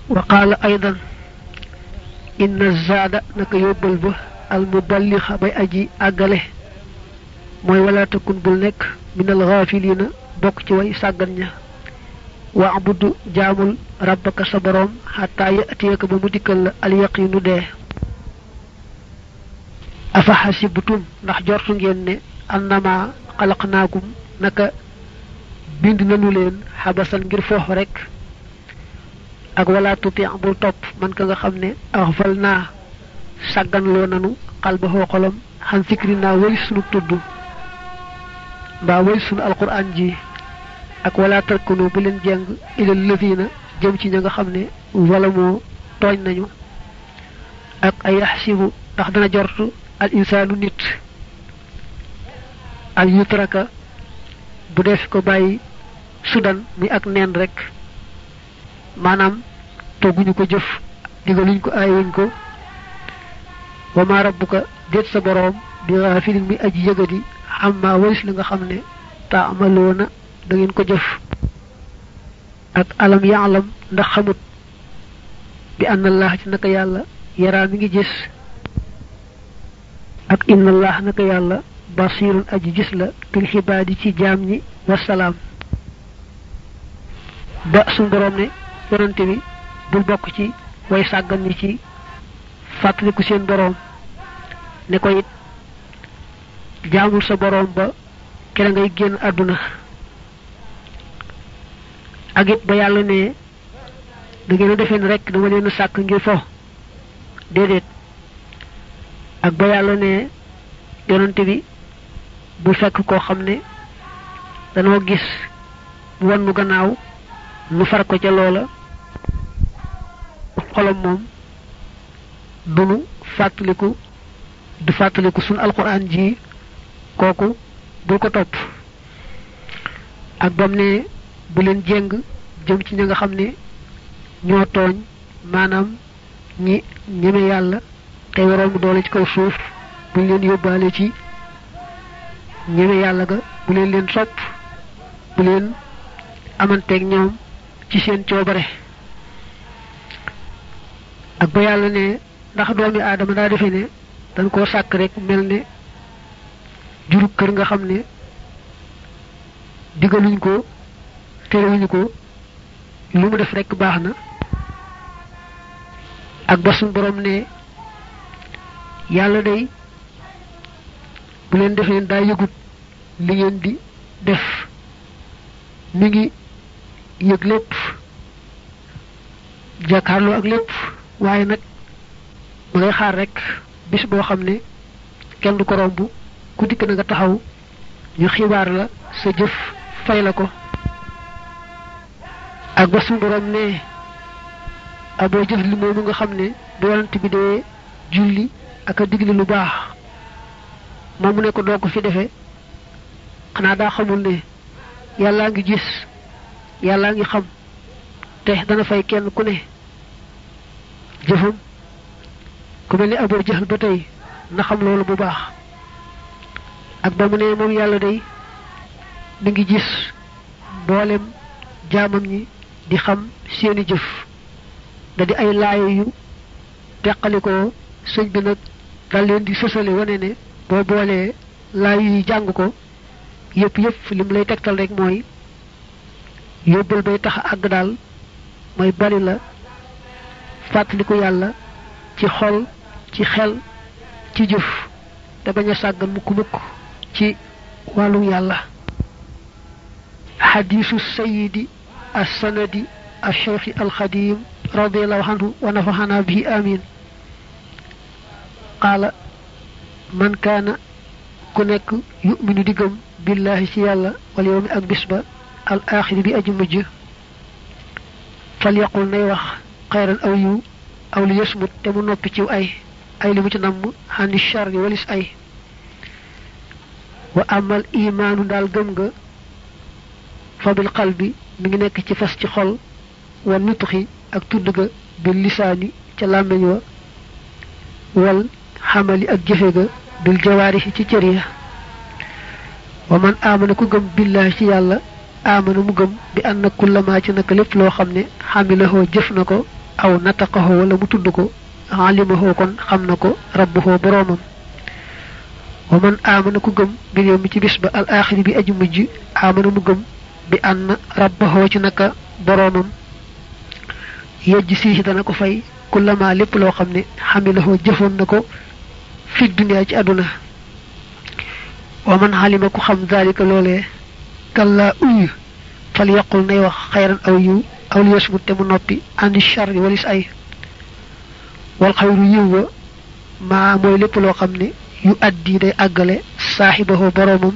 وقال أيضا إن الزاد نك يوبل المبلغ باي أجي أغاله موي ولا تكون بول نيك من الغافلين بوك ci way sagan ña wa abudu jaamul rabbaka sabarom hatta yatiyaka ba mu dikkal al yaqinu de afa hasibtum ndax jortu ngeen ne annama khalaqnakum naka bind nañu leen habasan ngir foofu rek ak wala tuti bul top man ka nga xamne aghfalna sagan lo nanu qalbahu xolam han fikrina way sunu tuddu ba way sunu alquran ji ak wala tarkunu bu len jeng ila ladina jëm ci ñinga xamne wala mo togn nañu ak ay yahsibu tax dana jortu al insanu nit al yutraka bu def ko bayyi sudan mi ak nen rek manam toguñu ko jëf digaluñ ko ayuñ ko wama rabbuka det sa borom bi ghafilin mi aji yegadi amma ways la nga xamne ta'maluna da ngeen ko jëf ak alam ya'lam ndax xamut bi anna allah ci naka yalla yara mi ngi gis ak inna allah naka yalla basirun aji gis la bil hibadi ci jaam ñi wassalam ba sun borom ne yonante bi bul bok ci way sagan ni ci fatlikou seen borom ne ko it jaamul sa borom ba kera ngay genn aduna ak it ba yalla ne da ngeen defene rek dama leen sak ngir fo dedet ak ba yalla ne yonante bi bu fekk ko xamne dañoo gis won mu gannaaw nu far ko ca loola xolam moom dunu fàttaliku du fàttaliku sun alquran ji kooku bul ko topp ak bam ne bu leen jeng jëm ci ña nga xam ne ñoo tooñ maanaam ñi ñeme yàlla te waroon mu doole ci kaw suuf buñ leen yóbbaale ci ñeme yàlla ga bu leen leen sopp bu leen amanteeg ñoom ci seen coobare ak ba yàlla ne ndax doomi aadama daa defe ne dañ koo sàkk rek mel ne jurub kër nga xam ne digaluñ ko terewuñu ko lu mu def rek baax na ak ba suñ borom ne yàlla day bu leen defee daa yëgut li ngeen di def mi ngi yëg lépp jàkkaarloo ak lépp waaye nag ma ngay xaar rek bis boo xam ne kenn du ko romb ku dikk na nga taxaw ñu xibaar la sa jëf fay la ko ak ba suñu borom ne aboo jëf li moomu nga xam ne bu yonent bi dee julli ak a digle lu baax moom mu ne ko doo ko fi defee xanaa daa xamul ne yàllaa ngi gis yàllaa ngi xam te dana fay kenn ku ne jëfam ku mel ni aboo jëfal ba tey na xam loolu bu baax ak ba mu ne moom yàlla day mi ngi gis mboolem jaamam ñi di xam seeni jëf da di ay laay yu teqalikoo sëñ bi nag dal leen di sësale wane ne boo boolee laay yu jàng ko yëpp lim lay tegtal rek mooy yóbbal bay tax àgg daal mooy bari la fàttaliku yàlla ci xol ci xel ci jëf te bañ a sàggan mukk ci wàllu yàlla xadiisu sayidi as-sanadi al-cheikh al-xadim radiallahu anhu wa nafaxana bihi amin qaala man kaana ku nekk yuminu di gëm billahi ci yàlla wal yawmi ak bis ba al axiri bi aji mujj fal yaqul nay wax xayran aw yiw aw li yasmut te mu noppi ciw ay li mu ci namm xani charri walis ay wa amal imaanu daal gëm nga fa bil qalbi mi ngi nekk ci fas ci xol wa nutxi ak tudd ga bil lisaani ca làmmiñ wa wal xamali ak jëfe ga bil jawaarixi ci cër ya wa man amana ku gëm billahi ci yàlla amana mu gëm bi anna kullama ci naka lépp loo xam ne xamilahoo jëf na ko aw nataqahoo wala mu tudd ko alimahoo kon xam na ko rabbuhoo boroomam wa man amana ku gëm bi yow mi ci bis ba al axiri bi aju mujj amana mu gëm bi anna rabbahoo ci naka boroomam yejj sii dana ko fay kullama lépp loo xam ne xamilahoo jëfoon na ko fi dunya ci àdduna wa man xalima ku xam zalika loolee kalla uy fal yaqul nay wax xayran aw yiw aw li yasmut te mu noppi andi charri walis ay wal xayru yiw wa maa mooy lépp loo xam ne yu addi day àggale saaxibahu boroomam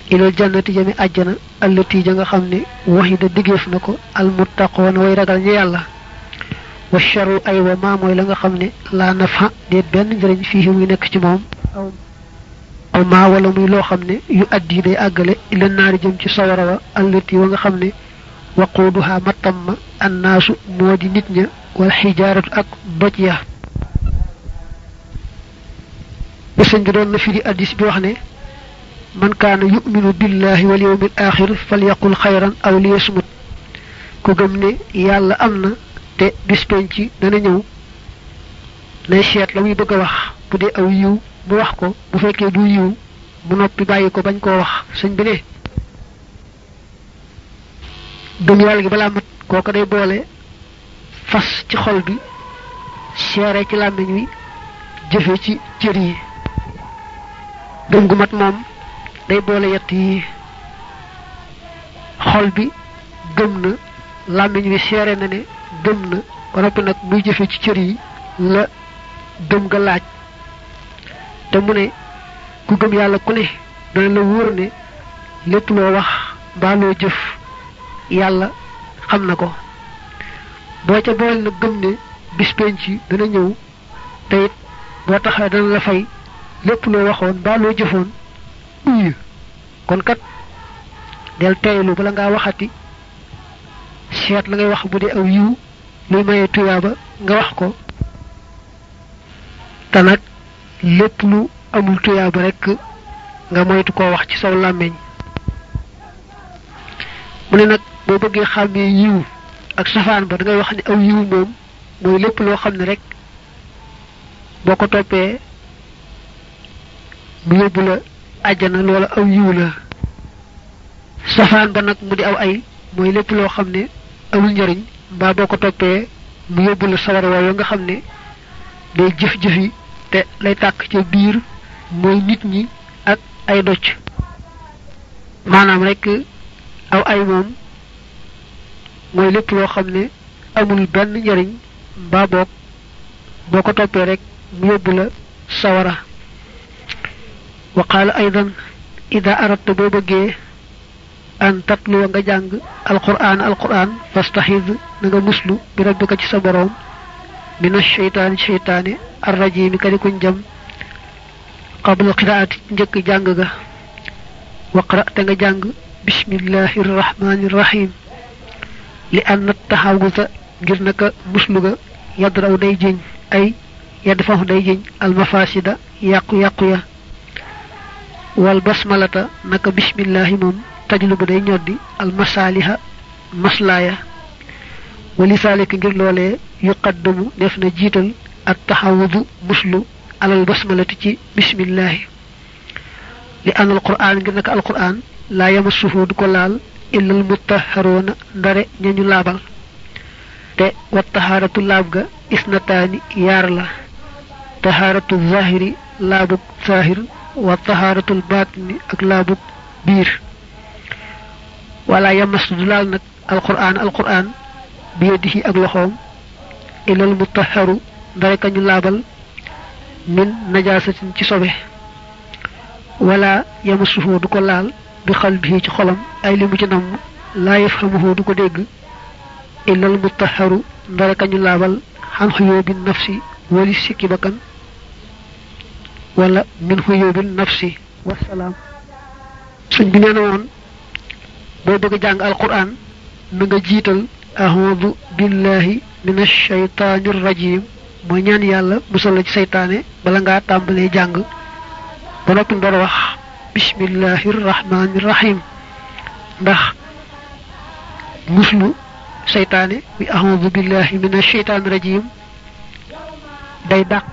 ilal jannati jami àjjana allati ja nga xam ne waxida diggeef na ko almuttaqoona way ragal ñi yàlla wa charru ay wa maa mooy la nga xam ne laa nafa déet benn njëriñ fii muy nekk ci moom aw maa wala muy loo xam ne yu addi day àggale ila naari jëm ci sawara wa allati wa nga xam ne waquuduha mattam ma annaasu moo di nit ña wal xijaaratu ak doj ya ba sëñ bi doon na firi addis bi wax ne man kaana yuminu billahi wal yawmil axir fal yaqul xayran aw liyasmut ku gëm ne yàlla am na te bis penc dana ñëw nay seet la muy bëgg a wax bu dee aw yiw mu wax ko bu fekkee du yiw mu noppi bàyyi ko bañ koo wax sëñ bi ne gëm yàlla gi balaa mat kooka day boole fas ci xol bi seere ci làmmiñ wi jëfe ci cër yi gëm gu mat moom day boole yett yi xol bi gëm na làmmiñ wi seere na ne gëm na ba noppi nag muy jëfe ci cër yi la gëm ga laaj te mu ne ku gëm yàlla ku ne dana la wóor ne lépp loo wax mbaa loo jëf yàlla xam na ko boo ca boole nag gëm ne bis penc dana ñëw te it boo taxawee dana la fay lépp loo waxoon mbaa loo jëfoon uy kon kat del teylu bala ngaa waxati seet la ngay wax bu dee aw yiw luy mayee tuyaaba nga wax ko te nag lépp lu amul tuyaaba rekk nga moytu koo wax ci saw làmmiñ mu ne nag boo bëggee xàmmee yiw ak safaan ba da ngay wax ne aw yiw moom mooy lépp loo xam ne rek boo ko toppee mu yóbbu la àjjana loola aw yiw la safaan ba nag mu di aw ay mooy lépp loo xam ne amul njariñ mbaa boo ko toppee mu yóbbu la sawar wooyu nga xam ne day jëf-jëfi te lay tàkk ca biir mooy nit ñi ak ay doj maanaam rek aw ay moom mooy lépp loo xam ne amul benn njariñ mbaa boog boo ko toppee rek mu yóbbu la sawara wa qaala aydan ida aradta boo bëggee an tatluwa nga jàng alquran fastaxiz na nga muslu bi rabbika ci sa boroom mina sheytaani arrajimi ka di kuñ jam qabla qiraati njëkk jàng ga waqra te nga jàng bismillahi rrahmani rrahim li anna taxawusa ngir naka muslu ga yadraw day jëñ ay yadfahu day jëñ almafasida yàqu-yàqu ya wal basmalata naka bismillahi moom tajlu bu day ñoddi almasaliha maslaaya wali saalika ngir loolee yuqaddamu def na jiital at taxawudu muslu alal basmalati ci bismillahi li an alquran ngir naka alquran laa yamassuhu du ko laal illa almutahharoona ndare ñañu laabal te wa tahaaratu laab ga isnataani yaar la tahaaratu zahiri laabug zahir wa tahaaratul baatini ak laabug biir wala yamassu du laal nag alquran bi yadihi ak loxoom ilal mutahharu ndare kañu laabal min najaasatin ci sobe wala yamassuhu du ko laal bi qalbihi ci xolam ay li mu ci namm laa yafhamuhu du ko dégg ilal mutahharu ndare kañu laabal xan xuyóobi nafsi wali sikki bakkan wala min xuyóobi nafsi wasalaam suñ bi nee na woon boo bëgg jàng alquran na nga jiital a'udhu billahi minash shaytanir rajim moy ñaan yalla musal la ci seytaane bala nga tàmbalee jàng ba noppi ndor wax bismillahir rahmanir rahim ndax muslu seytaane bi a'udhu billahi minash shaytanir rajim day dàq